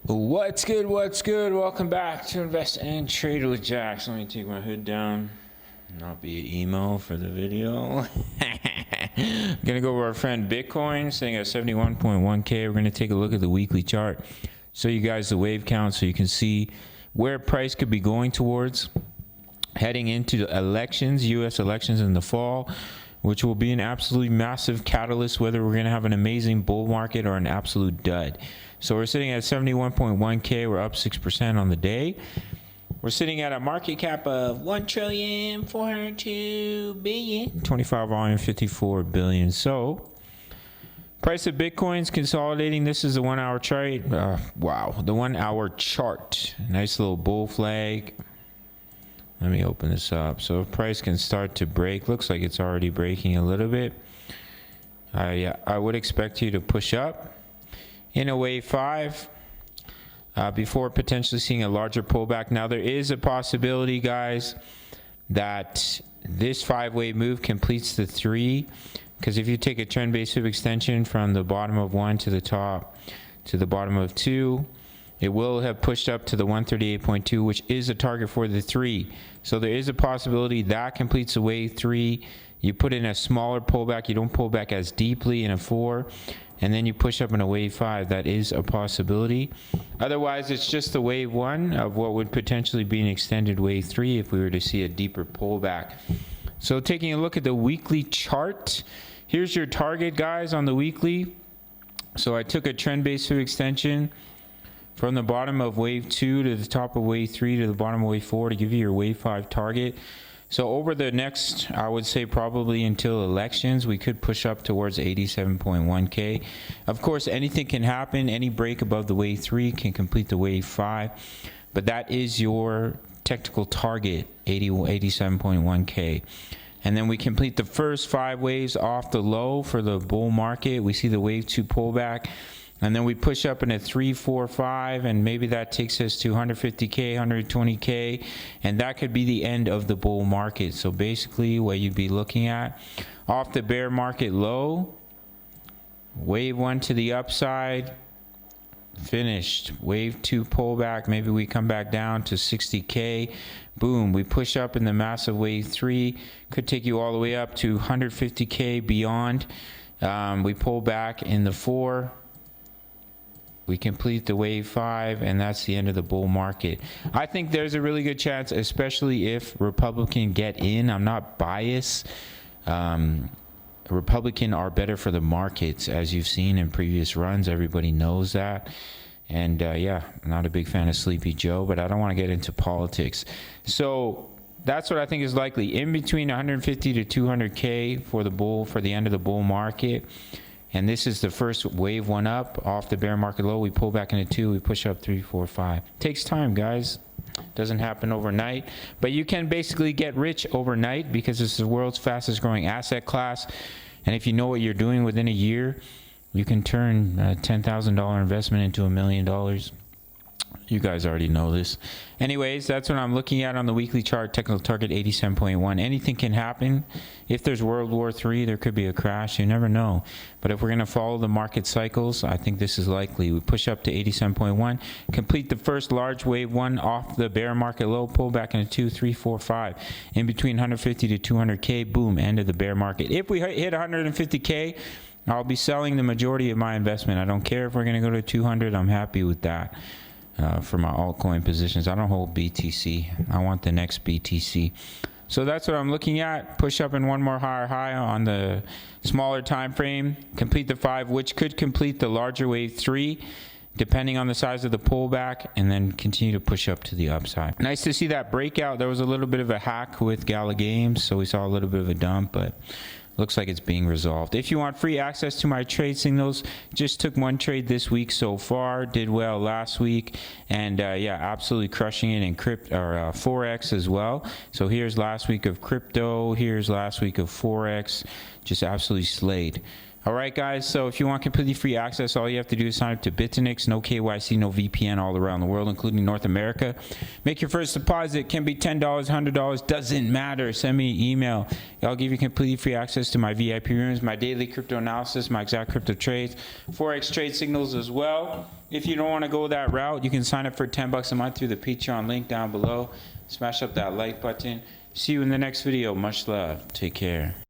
What's good? What's good? Welcome back to Invest and Trade with Jax. Let me take my hood down. Not be emo for the video. Gonna go over our friend Bitcoin sitting at 71.1k. We're gonna take a look at the weekly chart, show you guys the wave count so you can see where price could be going towards heading into the elections, US elections in the fall, which will be an absolutely massive catalyst whether we're going to have an amazing bull market or an absolute dud. So we're sitting at 71.1k. We're up 6% on the day. We're sitting at a market cap of 1,402 billion, 25 volume 54 billion. So price of Bitcoin's consolidating. This is the 1 hour chart. Wow, the 1 hour chart. Nice little bull flag. Let me open this up. So if price can start to break, looks like it's already breaking a little bit. I would expect you to push up in a wave 5 before potentially seeing a larger pullback. Now there is a possibility, guys, that this 5-wave move completes the 3, because if you take a trend-based sweep extension from the bottom of 1 to the top to the bottom of 2, it will have pushed up to the 138.2, which is a target for the 3. So there is a possibility that completes the wave 3. You put in a smaller pullback. You don't pull back as deeply in a 4. And then you push up in a wave 5. That is a possibility. Otherwise, it's just the wave 1 of what would potentially be an extended wave 3 if we were to see a deeper pullback. So taking a look at the weekly chart. Here's your target, guys, on the weekly. So I took a trend-based sweep extension from the bottom of wave 2 to the top of wave 3 to the bottom of wave 4 to give you your wave 5 target. So over the next, I would say probably until elections, we could push up towards 87.1k. Of course, anything can happen. Any break above the wave 3 can complete the wave 5. But that is your technical target, 87.1k. And then we complete the first 5 waves off the low for the bull market. We see the wave 2 pullback. And then we push up in a 3, 4, 5, and maybe that takes us to 150k, 120k, and that could be the end of the bull market. So basically what you'd be looking at, off the bear market low, wave 1 to the upside, finished. Wave 2 pullback, maybe we come back down to 60k, boom, we push up in the massive wave 3, could take you all the way up to 150k beyond. We pull back in the 4. We complete the wave 5, and that's the end of the bull market. I think there's a really good chance, especially if Republican get in. I'm not biased. Republican are better for the markets, as you've seen in previous runs. Everybody knows that. And yeah, I'm not a big fan of Sleepy Joe, but I don't want to get into politics. So that's what I think is likely. In between 150 to 200k for the end of the bull market. And this is the first wave 1 up off the bear market low. We pull back into 2, we push up 3, 4, 5. Takes time, guys. Doesn't happen overnight. But you can basically get rich overnight because it's the world's fastest growing asset class. And if you know what you're doing within a year, you can turn a $10,000 investment into $1 million. You guys already know this. Anyways, that's what I'm looking at on the weekly chart. Technical target 87.1. Anything can happen. If there's World War III, there could be a crash. You never know. But if we're going to follow the market cycles, I think this is likely. We push up to 87.1. Complete the first large wave 1 off the bear market low. Pull back into 2, 3, 4, 5. In between 150 to 200k. Boom. End of the bear market. If we hit 150k, I'll be selling the majority of my investment. I don't care if we're going to go to 200. I'm happy with that. For my altcoin positions. I don't hold BTC. I want the next BTC. So that's what I'm looking at. Push up in one more higher high on the smaller time frame. Complete the 5, which could complete the larger wave 3, depending on the size of the pullback, and then continue to push up to the upside. Nice to see that breakout. There was a little bit of a hack with Gala Games, so we saw a little bit of a dump, but looks like it's being resolved. If you want free access to my trade signals, just took 1 trade this week so far, did well last week, and yeah, absolutely crushing it in crypto or forex as well. So here's last week of crypto, here's last week of forex, just absolutely slayed. All right, guys. So if you want completely free access, all you have to do is sign up to BITUNIX. No KYC, no VPN, all around the world, including North America. Make your first deposit. Can be $10, $100. Doesn't matter. Send me an email. I'll give you completely free access to my VIP rooms, my daily crypto analysis, my exact crypto trades, Forex trade signals as well. If you don't want to go that route, you can sign up for $10 a month through the Patreon link down below. Smash up that like button. See you in the next video. Much love. Take care.